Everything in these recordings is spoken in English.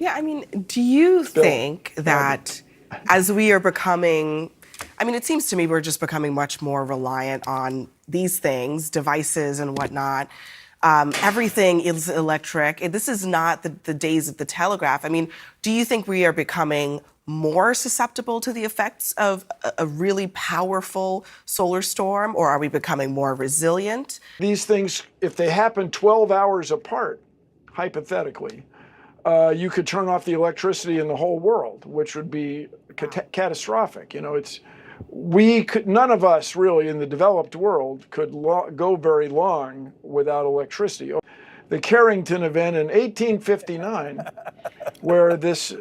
Yeah, I mean, do you Bill, think that as we are becoming, I mean, it seems to me we're just becoming much more reliant on these things, devices and whatnot. Everything is electric. This is not the days of the telegraph. I mean, do you think we are becoming more susceptible to the effects of a really powerful solar storm, or are we becoming more resilient? these things, if they happen 12 hours apart, hypothetically, you could turn off the electricity in the whole world, which would be catastrophic. You know, none of us really in the developed world could go very long without electricity. The Carrington event in 1859, where this,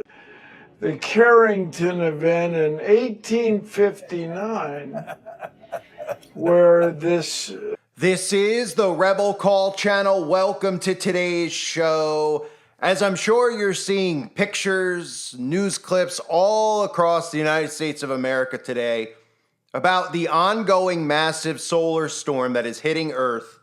the Carrington event in 1859, where this. This is the Rebel Call channel. Welcome to today's show. As I'm sure you're seeing pictures, news clips all across the United States of America today about the ongoing massive solar storm that is hitting Earth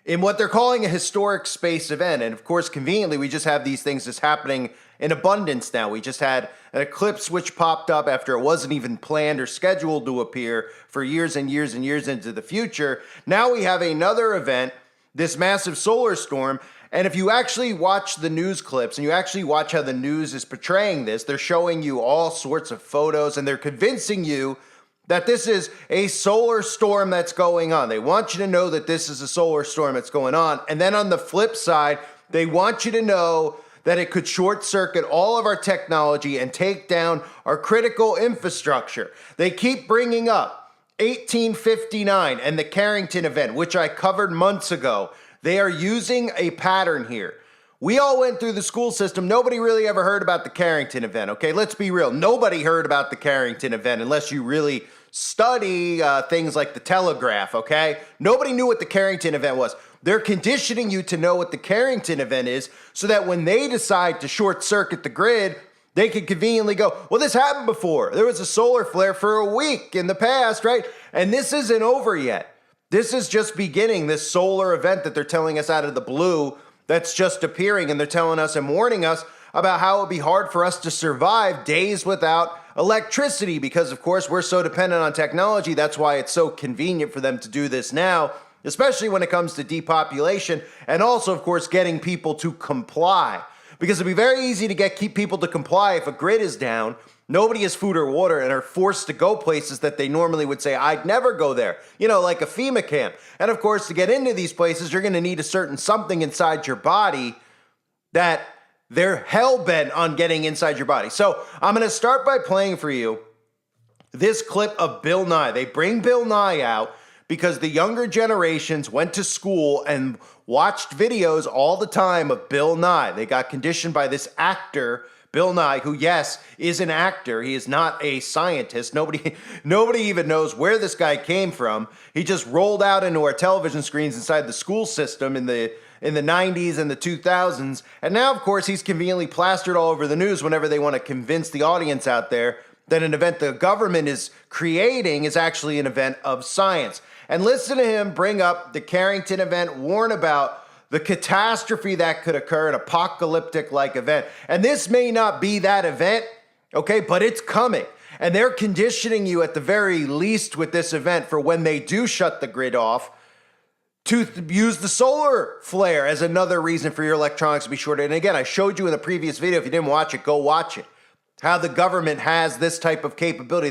in what they're calling a historic space event. And of course, conveniently, we just have these things just happening in abundance now. We just had an eclipse which popped up after it wasn't even planned or scheduled to appear for years and years and years into the future. Now we have another event, this massive solar storm. And if you actually watch the news clips and you actually watch how the news is portraying this, they're showing you all sorts of photos and they're convincing you that this is a solar storm that's going on. They want you to know that this is a solar storm that's going on. And then on the flip side, they want you to know that it could short circuit all of our technology and take down our critical infrastructure. They keep bringing up 1859 and the Carrington event, which I covered months ago. They are using a pattern here. We all went through the school system. Nobody really ever heard about the Carrington event, okay? Let's be real. Nobody heard about the Carrington event unless you really study things like the telegraph, okay? Nobody knew what the Carrington event was. They're conditioning you to know what the Carrington event is so that when they decide to short circuit the grid, they can conveniently go, well, this happened before. There was a solar flare for a week in the past, right? And this isn't over yet. This is just beginning, this solar event that they're telling us out of the blue that's just appearing, and they're telling us and warning us about how it would be hard for us to survive days without electricity because, of course, we're so dependent on technology. That's why it's so convenient for them to do this now, especially when it comes to depopulation and also, of course, getting people to comply. Because it'd be very easy to keep people to comply if a grid is down. Nobody has food or water and are forced to go places that they normally would say, I'd never go there. You know, like a FEMA camp. And of course, to get into these places, you're going to need a certain something inside your body that they're hell-bent on getting inside your body. So I'm going to start by playing for you this clip of Bill Nye. They bring Bill Nye out because the younger generations went to school and watched videos all the time of Bill Nye. They got conditioned by this actor, Bill Nye, who, yes, is an actor. He is not a scientist. Nobody even knows where this guy came from. He just rolled out into our television screens inside the school system in the 90s and the 2000s. And now, of course, he's conveniently plastered all over the news whenever they want to convince the audience out there that an event the government is creating is actually an event of science. And listen to him bring up the Carrington event, warn about the catastrophe that could occur, an apocalyptic-like event. And this may not be that event, okay, but it's coming. And they're conditioning you at the very least with this event for when they do shut the grid off to use the solar flare as another reason for your electronics to be shorted. And again, I showed you in the previous video. If you didn't watch it, go watch it. How the government has this type of capability.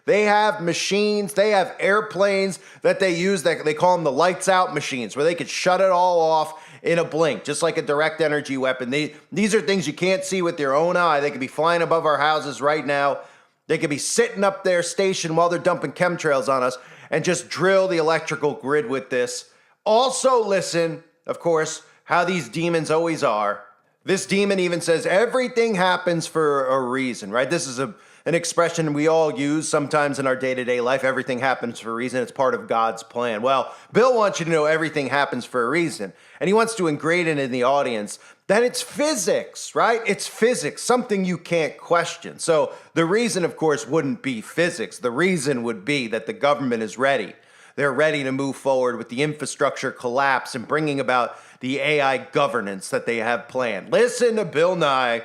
They have machines, they have airplanes that they use, that they call them the lights out machines, where they could shut it all off in a blink, just like a direct energy weapon. These are things you can't see with your own eye. They could be flying above our houses right now. They could be sitting up there stationed while they're dumping chemtrails on us and just drill the electrical grid with this. Also listen, of course, how these demons always are. This demon even says everything happens for a reason, right? This is an expression we all use sometimes in our day-to-day life. Everything happens for a reason. It's part of God's plan. Well, Bill wants you to know everything happens for a reason. And he wants to ingrain it in the audience that it's physics, right? It's physics, something you can't question. So the reason, of course, wouldn't be physics. The reason would be that the government is ready. They're ready to move forward with the infrastructure collapse and bringing about the AI governance that they have planned. Listen to Bill Nye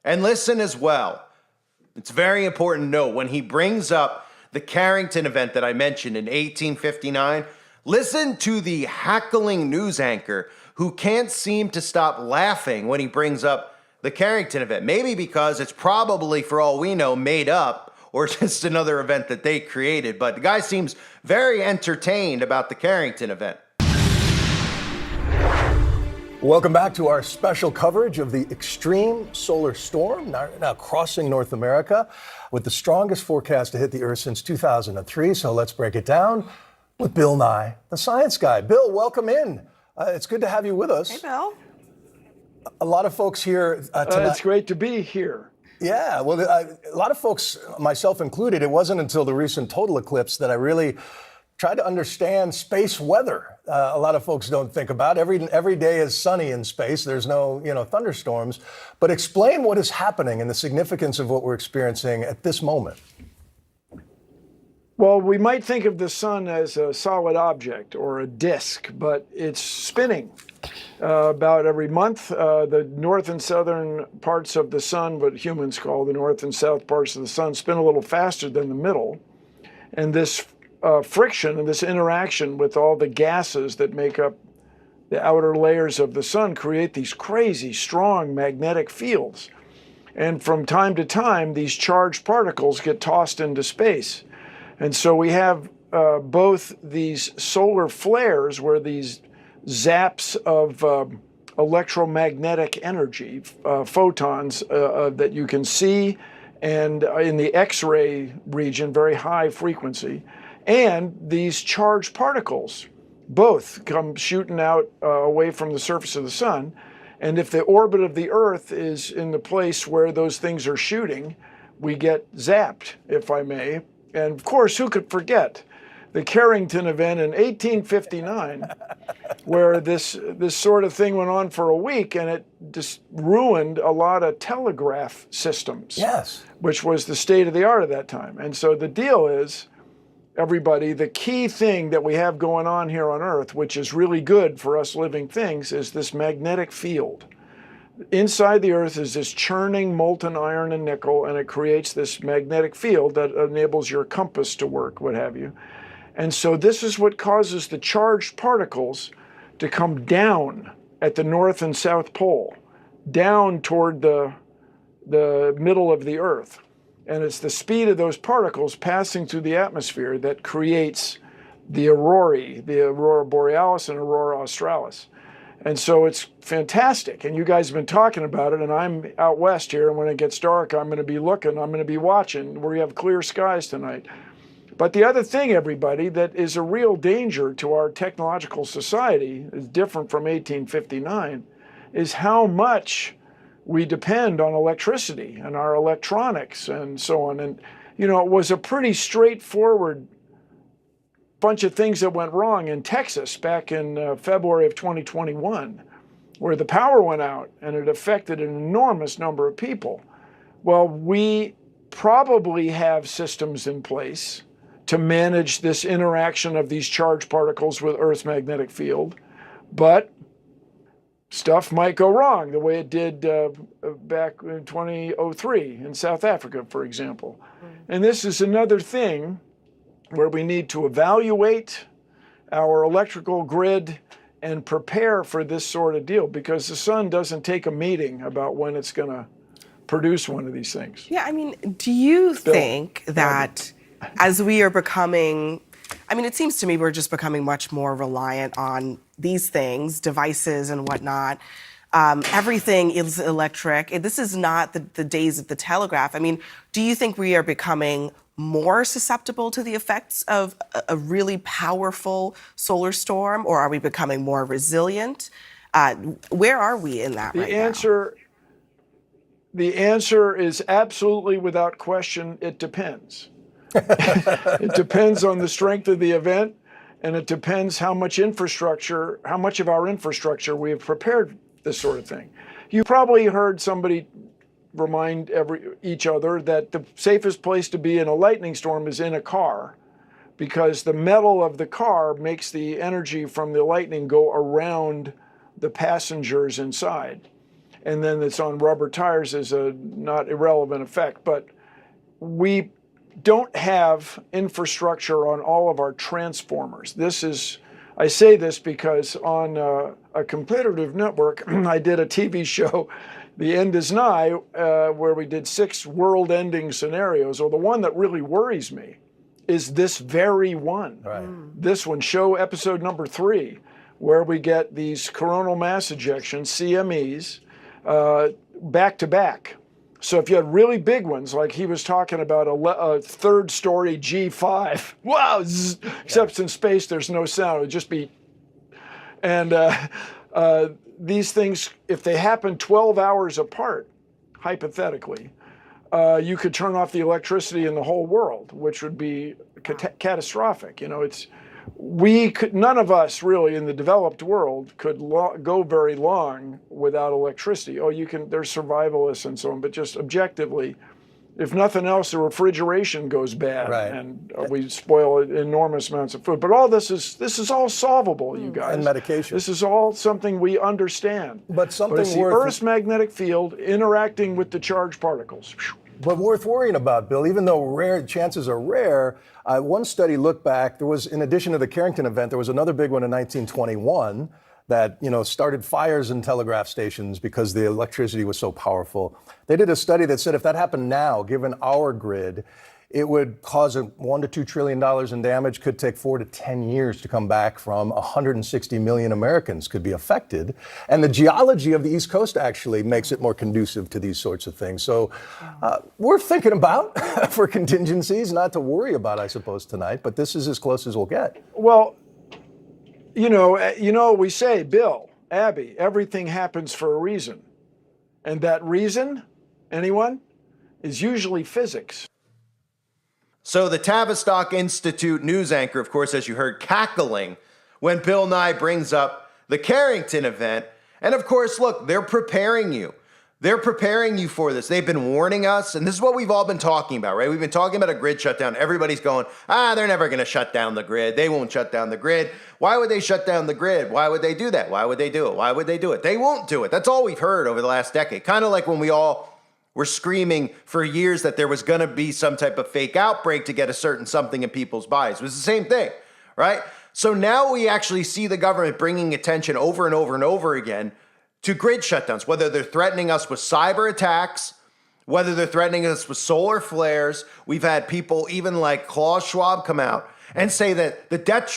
And listen as well. It's very important to note when he brings up the Carrington event that I mentioned in 1859, listen to the hackling news anchor who can't seem to stop laughing when he brings up the Carrington event. Maybe because it's probably, for all we know, made up or just another event that they created. But the guy seems very entertained about the Carrington event. Welcome back to our special coverage of the extreme solar storm now crossing North America with the strongest forecast to hit the Earth since 2003. So let's break it down with Bill Nye, the science guy. Bill, welcome in. It's good to have you with us. Hey, Bill. A lot of folks here tonight. It's great to be here. Yeah, well, a lot of folks, myself included, it wasn't until the recent total eclipse that I really tried to understand space weather. A lot of folks don't think about every day is sunny in space. There's no, thunderstorms. But explain what is happening and the significance of what we're experiencing at this moment. Well, we might think of the sun as a solid object or a disk, but it's spinning about every month. The north and southern parts of the sun, what humans call the north and south parts of the sun, spin a little faster than the middle. And this friction and this interaction with all the gases that make up the outer layers of the sun create these crazy strong magnetic fields. And from time to time, these charged particles get tossed into space. And so we have both these solar flares where these zaps of electromagnetic energy, photons that you can see, and in the X-ray region, very high frequency, and these charged particles both come shooting out away from the surface of the sun. And if the orbit of the Earth is in the place where those things are shooting, we get zapped, if I may. And of course, who could forget the Carrington event in 1859, where this sort of thing went on for a week, and it just ruined a lot of telegraph systems, Yes. which was the state of the art at that time. And so the deal is, everybody, the key thing that we have going on here on Earth, which is really good for us living things, is this magnetic field. Inside the Earth is this churning molten iron and nickel, and it creates this magnetic field that enables your compass to work, what have you. And so this is what causes the charged particles to come down at the North and South Pole, down toward the middle of the Earth. And it's the speed of those particles passing through the atmosphere that creates the aurorae, the aurora borealis and aurora australis. And so it's fantastic. And you guys have been talking about it, and I'm out west here, and when it gets dark, I'm going to be looking, I'm going to be watching. We have clear skies tonight. But the other thing, everybody, that is a real danger to our technological society, is different from 1859, is how much we depend on electricity and our electronics and so on. And, it was a pretty straightforward bunch of things that went wrong in Texas back in February of 2021, where the power went out and it affected an enormous number of people. Well, we probably have systems in place to manage this interaction of these charged particles with Earth's magnetic field, but stuff might go wrong the way it did back in 2003 in South Africa, for example. And this is another thing where we need to evaluate our electrical grid and prepare for this sort of deal, because the sun doesn't take a meeting about when it's going to produce one of these things. Yeah, do you think that as we are becoming, it seems to me we're just becoming much more reliant on these things, devices and whatnot. Everything is electric. This is not the days of the telegraph. Do you think we are becoming more susceptible to the effects of a really powerful solar storm, or are we becoming more resilient? Where are we in that right now? The answer is absolutely, without question, it depends. It depends on the strength of the event, and it depends how much of our infrastructure we have prepared this sort of thing. You probably heard somebody remind each other that the safest place to be in a lightning storm is in a car, because the metal of the car makes the energy from the lightning go around the passengers inside. and then it's on rubber tires is a not irrelevant effect. But we don't have infrastructure on all of our transformers. I say this because on a competitive network, I did a TV show, The End Is Nigh, where we did 6 world-ending scenarios. Or the one that really worries me is this very one. Right. This one, show episode number 3, where we get these coronal mass ejections, CMEs, back to back. So if you had really big ones, like he was talking about a third-story G5, wow! Zzz, except in space, there's no sound. It would just be. And these things, if they happen 12 hours apart, hypothetically, you could turn off the electricity in the whole world, which would be catastrophic. You know, none of us really in the developed world could go very long without electricity. Oh, there's survivalists and so on, but just objectively, if nothing else, the refrigeration goes bad, Right. and we spoil enormous amounts of food. But all this is all solvable, you guys. And medication. This is all something we understand. But something it's the worth- Earth's magnetic field interacting with the charged particles. But worth worrying about, Bill, even though chances are rare. One study looked back, there was, in addition to the Carrington event, there was another big one in 1921 that, started fires in telegraph stations because the electricity was so powerful. They did a study that said if that happened now, given our grid, it would cause $1 to $2 trillion in damage, could take 4 to 10 years to come back from. 160 million Americans could be affected. And the geology of the East Coast actually makes it more conducive to these sorts of things. So worth thinking about for contingencies, not to worry about, I suppose, tonight, but this is as close as we'll get. Well, we say, Bill, Abby, everything happens for a reason. And that reason, anyone, is usually physics. So the Tavistock Institute news anchor, of course, as you heard, cackling when Bill Nye brings up the Carrington event. And of course, look, they're preparing you. They're preparing you for this. They've been warning us, and this is what we've all been talking about, right? We've been talking about a grid shutdown. Everybody's going, they're never going to shut down the grid. They won't shut down the grid. Why would they shut down the grid? Why would they do that? Why would they do it? Why would they do it? They won't do it. That's all we've heard over the last decade. Kind of like when we all were screaming for years that there was going to be some type of fake outbreak to get a certain something in people's bodies. It was the same thing, right? So now we actually see the government bringing attention over and over and over again to grid shutdowns, whether they're threatening us with cyber attacks, whether they're threatening us with solar flares. We've had people even like Klaus Schwab come out and say that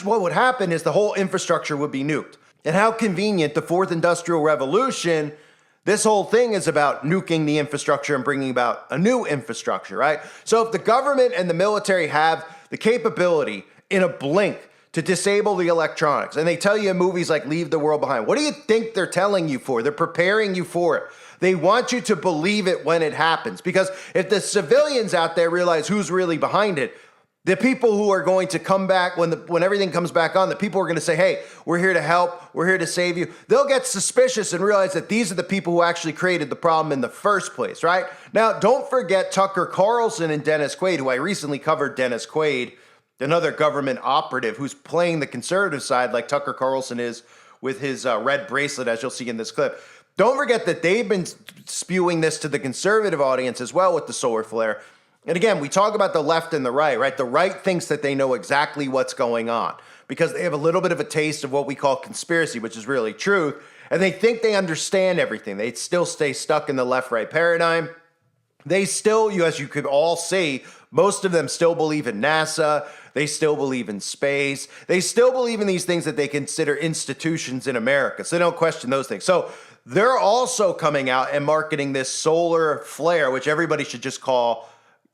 what would happen is the whole infrastructure would be nuked. And how convenient, the fourth industrial revolution, this whole thing is about nuking the infrastructure and bringing about a new infrastructure, right? So if the government and the military have the capability in a blink to disable the electronics, and they tell you in movies like Leave the World Behind, what do you think they're telling you for? They're preparing you for it. They want you to believe it when it happens. Because if the civilians out there realize who's really behind it, the people who are going to come back when everything comes back on, the people who are going to say, hey, we're here to help, we're here to save you, they'll get suspicious and realize that these are the people who actually created the problem in the first place, right? Now, don't forget Tucker Carlson and Dennis Quaid, who I recently covered. Dennis Quaid, another government operative who's playing the conservative side like Tucker Carlson is with his red bracelet, as you'll see in this clip. Don't forget that they've been spewing this to the conservative audience as well with the solar flare. And again, we talk about the left and the right, right? The right thinks that they know exactly what's going on because they have a little bit of a taste of what we call conspiracy, which is really truth. And they think they understand everything. They still stay stuck in the left-right paradigm. They still, as you could all see, most of them still believe in NASA. They still believe in space. They still believe in these things that they consider institutions in America. So they don't question those things. So they're also coming out and marketing this solar flare, which everybody should just call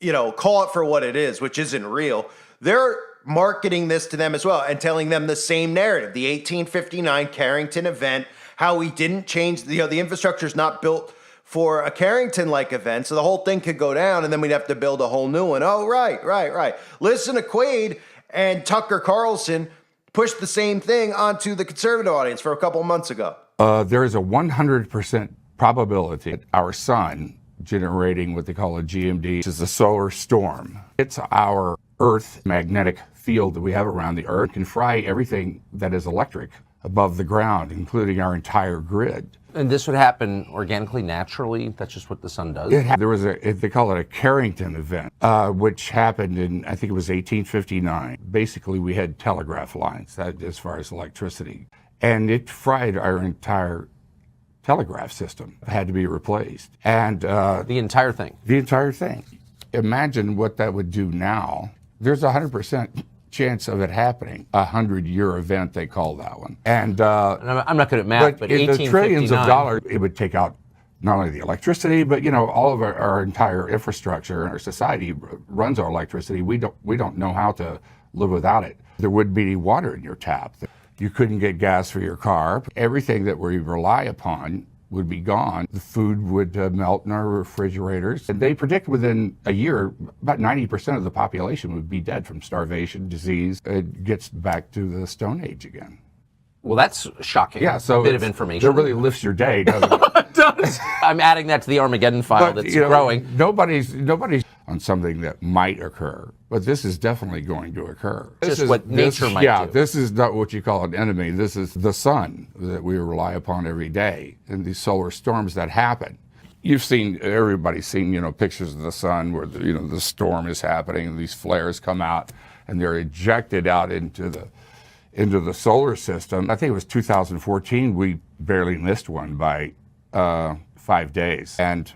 it for what it is, which isn't real. They're marketing this to them as well and telling them the same narrative. The 1859 Carrington event, how we didn't change, the infrastructure is not built for a Carrington-like event, so the whole thing could go down and then we'd have to build a whole new one. Oh, right. Listen to Quaid and Tucker Carlson push the same thing onto the conservative audience for a couple of months ago. There is a 100% probability that our sun generating what they call a GMD, which is a solar storm. It's our Earth magnetic field that we have around the Earth can fry everything that is electric above the ground, including our entire grid. And this would happen organically, naturally? That's just what the sun does? There was they call it a Carrington event, which happened in, I think it was 1859. Basically, we had telegraph lines as far as electricity, and it fried our entire telegraph system. It had to be replaced. And The entire thing? The entire thing. Imagine what that would do now. There's a 100% chance of it happening. 100-year event, they call that one. And I'm not good at math, but in the 1859. trillions of dollars, it would take out not only the electricity, but all of our entire infrastructure and our society runs our electricity. We don't know how to live without it. There wouldn't be any water in your tap. You couldn't get gas for your car. Everything that we rely upon would be gone. The food would melt in our refrigerators. And they predict within a year, about 90% of the population would be dead from starvation, disease. It gets back to the Stone Age again. Well, that's shocking. Yeah, so a bit of information. It really lifts your day, doesn't it? It does. I'm adding that to the Armageddon file that's growing. Nobody's on something that might occur, but this is definitely going to occur. Just what nature might do. This is not what you call an enemy. This is the sun that we rely upon every day, and these solar storms that happen. Everybody's seen, pictures of the sun where the storm is happening, and these flares come out, and they're ejected out into the solar system. I think it was 2014, we barely missed one by 5 days. And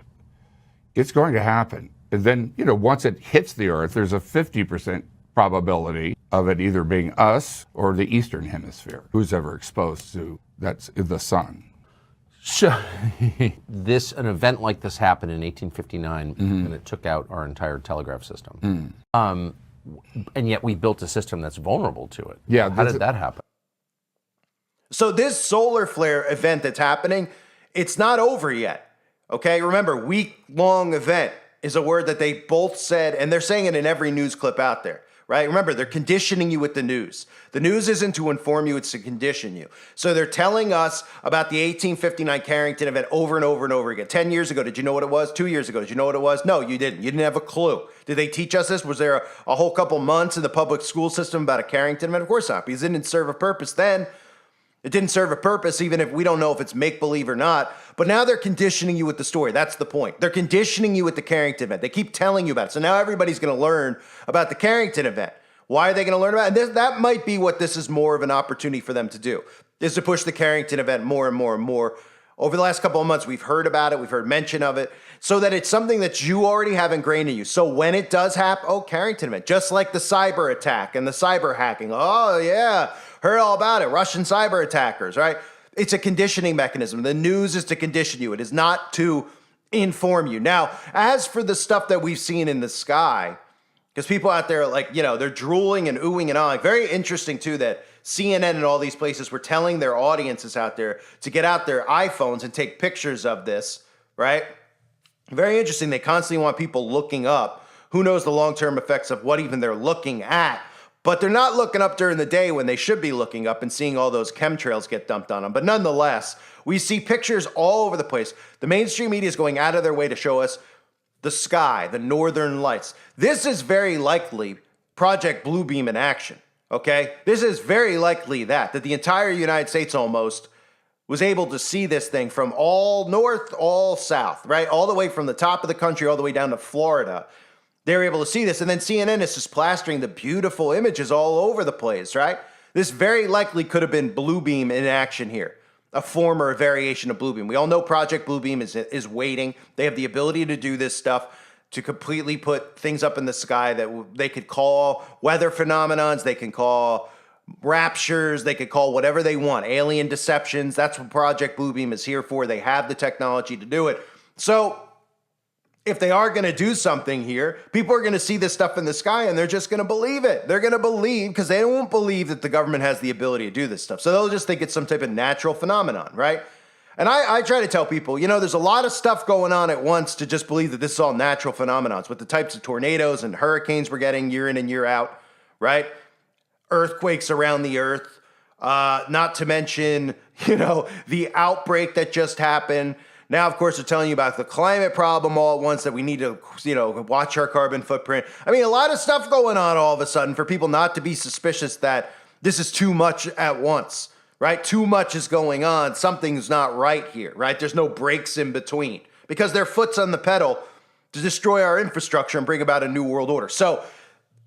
it's going to happen. And then, once it hits the Earth, there's a 50% probability of it either being us or the Eastern Hemisphere, who's ever exposed to that's the sun. So, an event like this happened in 1859, and it took out our entire telegraph system. And yet we built a system that's vulnerable to it. Yeah. How did that happen? So this solar flare event that's happening, it's not over yet. Okay, remember, week-long event is a word that they both said, and they're saying it in every news clip out there, right? Remember, they're conditioning you with the news. The news isn't to inform you, it's to condition you. So they're telling us about the 1859 Carrington event over and over and over again. 10 years ago, did you know what it was? 2 years ago, did you know what it was? No, you didn't. You didn't have a clue. Did they teach us this? Was there a whole couple months in the public school system about a Carrington event? Of course not, because it didn't serve a purpose then. It didn't serve a purpose, even if we don't know if it's make-believe or not. But now they're conditioning you with the story. That's the point. They're conditioning you with the Carrington event. They keep telling you about it. So now everybody's going to learn about the Carrington event. Why are they going to learn about it? And that might be what this is more of an opportunity for them to do, is to push the Carrington event more and more and more. Over the last couple of months, we've heard about it. We've heard mention of it, so that it's something that you already have ingrained in you. So when it does happen, Carrington event, just like the cyber attack and the cyber hacking. Oh, yeah. Heard all about it. Russian cyber attackers, right? It's a conditioning mechanism. The news is to condition you. It is not to inform you. Now, as for the stuff that we've seen in the sky, because people out there are they're drooling and oohing and ahhing. Very interesting, too, that CNN and all these places were telling their audiences out there to get out their iPhones and take pictures of this, right? Very interesting. They constantly want people looking up. Who knows the long-term effects of what even they're looking at? But they're not looking up during the day when they should be looking up and seeing all those chemtrails get dumped on them. But nonetheless, we see pictures all over the place. The mainstream media is going out of their way to show us the sky, the northern lights. This is very likely Project Bluebeam in action, okay? This is very likely that the entire United States almost was able to see this thing from all north, all south, right? All the way from the top of the country all the way down to Florida. They were able to see this, and then CNN is just plastering the beautiful images all over the place, right? This very likely could have been Bluebeam in action here, a form or a variation of Bluebeam. We all know Project Bluebeam is waiting. They have the ability to do this stuff, to completely put things up in the sky that they could call weather phenomenons, they can call raptures, they could call whatever they want, alien deceptions. That's what Project Bluebeam is here for. They have the technology to do it. So if they are going to do something here, people are going to see this stuff in the sky and they're just going to believe it. They're going to believe, because they won't believe that the government has the ability to do this stuff. So they'll just think it's some type of natural phenomenon, right? And I try to tell people, there's a lot of stuff going on at once to just believe that this is all natural phenomenons with the types of tornadoes and hurricanes we're getting year in and year out, right? Earthquakes around the earth, not to mention, the outbreak that just happened. Now, of course, they're telling you about the climate problem all at once, that we need to, watch our carbon footprint. I mean, a lot of stuff going on all of a sudden for people not to be suspicious that this is too much at once, right? Too much is going on. Something's not right here, right? There's no breaks in between because their foot's on the pedal to destroy our infrastructure and bring about a new world order. So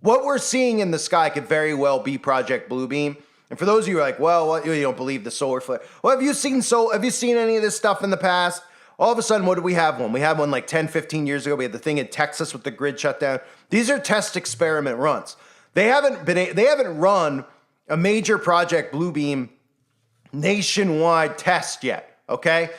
what we're seeing in the sky could very well be Project Bluebeam. And for those of you who are like, well, what, you don't believe the solar flare. Well, have you seen any of this stuff in the past? All of a sudden, what did we have one? We had one like 10, 15 years ago. We had the thing in Texas with the grid shut down. These are test experiment runs. They haven't run a major Project Bluebeam nationwide test yet, okay?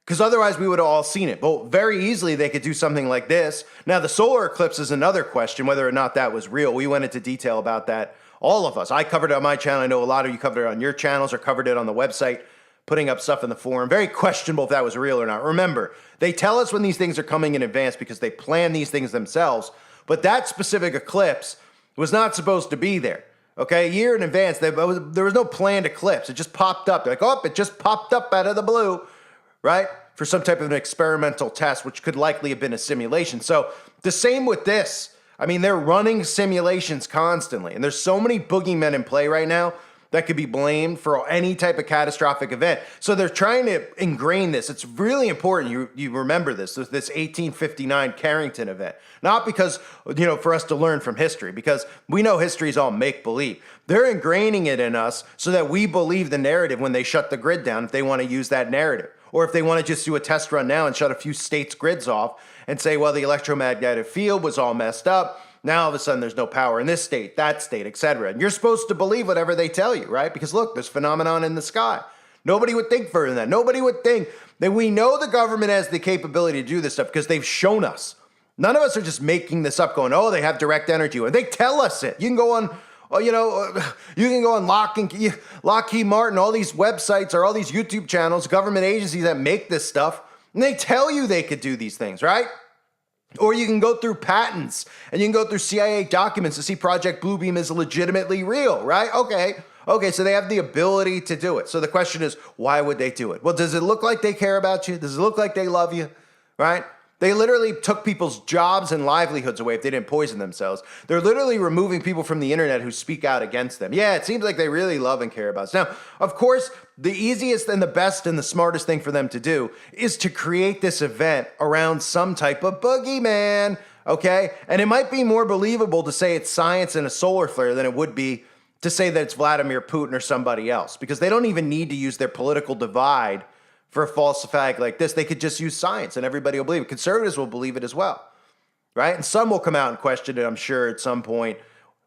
Because otherwise we would have all seen it. But very easily they could do something like this. Now, the solar eclipse is another question, whether or not that was real. We went into detail about that, all of us. I covered it on my channel. I know a lot of you covered it on your channels or covered it on the website, putting up stuff in the forum. Very questionable if that was real or not. Remember, they tell us when these things are coming in advance because they plan these things themselves. But that specific eclipse was not supposed to be there. Okay, a year in advance, there was no planned eclipse. It just popped up. They're like, oh, it just popped up out of the blue, right? For some type of an experimental test, which could likely have been a simulation. So the same with this. I mean, they're running simulations constantly. And there's so many boogeymen in play right now that could be blamed for any type of catastrophic event. So they're trying to ingrain this. It's really important you remember this 1859 Carrington event. Not because, for us to learn from history, because we know history is all make-believe. They're ingraining it in us so that we believe the narrative when they shut the grid down, if they want to use that narrative. Or if they want to just do a test run now and shut a few states' grids off and say, well, the electromagnetic field was all messed up. Now all of a sudden there's no power in this state, that state, etc. And you're supposed to believe whatever they tell you, right? Because look, there's phenomenon in the sky. Nobody would think further than that. Nobody would think that we know the government has the capability to do this stuff because they've shown us. None of us are just making this up going, oh, they have direct energy. And they tell us it. You can go on, you can go on Lockheed Martin, all these websites or all these YouTube channels, government agencies that make this stuff, and they tell you they could do these things, right? Or you can go through patents and you can go through CIA documents to see Project Bluebeam is legitimately real, right? Okay, so they have the ability to do it. So the question is, why would they do it? Well, does it look like they care about you? Does it look like they love you, right? They literally took people's jobs and livelihoods away if they didn't poison themselves. They're literally removing people from the internet who speak out against them. Yeah, it seems like they really love and care about us. Now, of course, the easiest and the best and the smartest thing for them to do is to create this event around some type of boogeyman, okay? And it might be more believable to say it's science and a solar flare than it would be to say that it's Vladimir Putin or somebody else, because they don't even need to use their political divide for a false flag like this. They could just use science and everybody will believe it. Conservatives will believe it as well, right? And some will come out and question it, I'm sure, at some point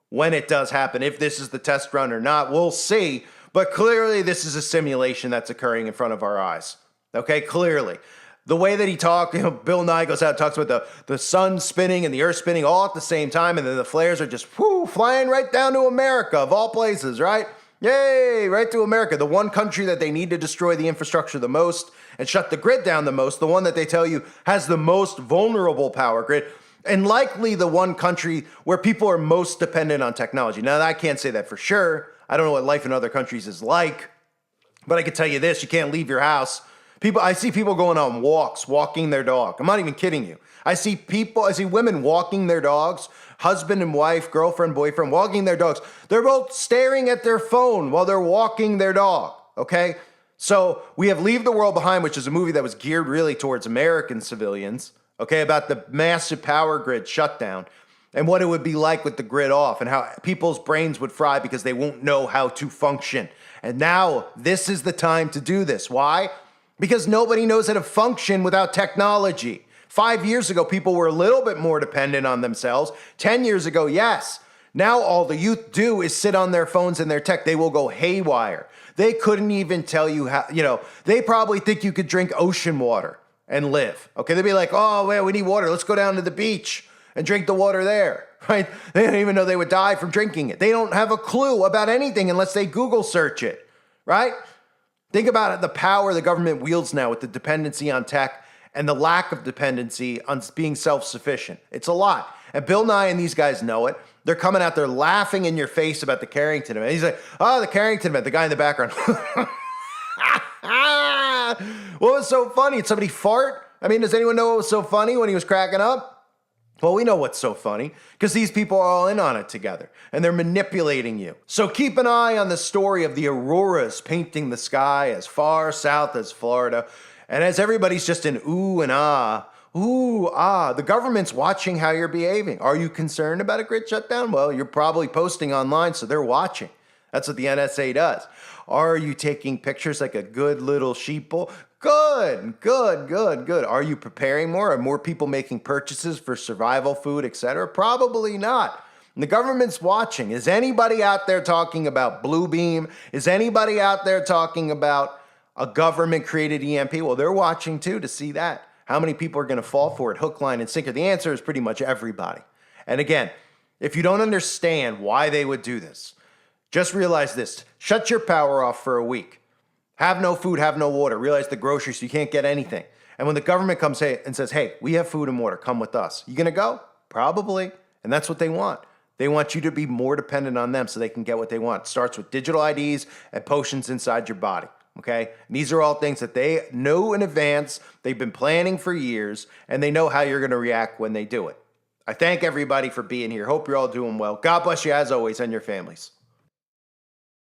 when it does happen. If this is the test run or not, we'll see. But clearly this is a simulation that's occurring in front of our eyes, okay? Clearly. The way that he talked, Bill Nye goes out and talks about the sun spinning and the earth spinning all at the same time, and then the flares are just flying right down to America, of all places, right? Yay, right to America, the one country that they need to destroy the infrastructure the most and shut the grid down the most, the one that they tell you has the most vulnerable power grid, and likely the one country where people are most dependent on technology. Now, I can't say that for sure. I don't know what life in other countries is like, but I can tell you this, you can't leave your house. I see people going on walks, walking their dog. I'm not even kidding you. I see women walking their dogs, husband and wife, girlfriend, boyfriend, walking their dogs. They're both staring at their phone while they're walking their dog, okay? So we have Leave the World Behind, which is a movie that was geared really towards American civilians, okay, about the massive power grid shutdown and what it would be like with the grid off and how people's brains would fry because they won't know how to function. And now this is the time to do this. Why? Because nobody knows how to function without technology. 5 years ago, people were a little bit more dependent on themselves. 10 years ago, yes. Now all the youth do is sit on their phones and their tech. They will go haywire. They couldn't even tell you how, they probably think you could drink ocean water and live. Okay, they'd be like, oh, man, we need water. Let's go down to the beach and drink the water there, right? They don't even know they would die from drinking it. They don't have a clue about anything unless they Google search it, right? Think about it, the power the government wields now with the dependency on tech and the lack of dependency on being self-sufficient. It's a lot. And Bill Nye and these guys know it. They're coming out there laughing in your face about the Carrington event. He's like, oh, the Carrington event, the guy in the background. What was so funny? Did somebody fart? I mean, does anyone know what was so funny when he was cracking up? Well, we know what's so funny, because these people are all in on it together, and they're manipulating you. So keep an eye on the story of the auroras painting the sky as far south as Florida, and as everybody's just in ooh and ah, the government's watching how you're behaving. Are you concerned about a grid shutdown? Well, you're probably posting online, so they're watching. That's what the NSA does. Are you taking pictures like a good little sheeple? Good. Are you preparing more? Are more people making purchases for survival food, etc.? Probably not. And the government's watching. Is anybody out there talking about Blue Beam? Is anybody out there talking about a government-created EMP? Well, they're watching too to see that. How many people are going to fall for it, hook, line, and sinker? The answer is pretty much everybody. And again, if you don't understand why they would do this, just realize this. Shut your power off for a week. Have no food, have no water. Realize the groceries, you can't get anything. And when the government comes and says, hey, we have food and water, come with us. You going to go? Probably. And that's what they want. They want you to be more dependent on them so they can get what they want. It starts with digital IDs and potions inside your body. Okay? And these are all things that they know in advance. They've been planning for years, and they know how you're going to react when they do it. I thank everybody for being here. Hope you're all doing well. God bless you as always and your families.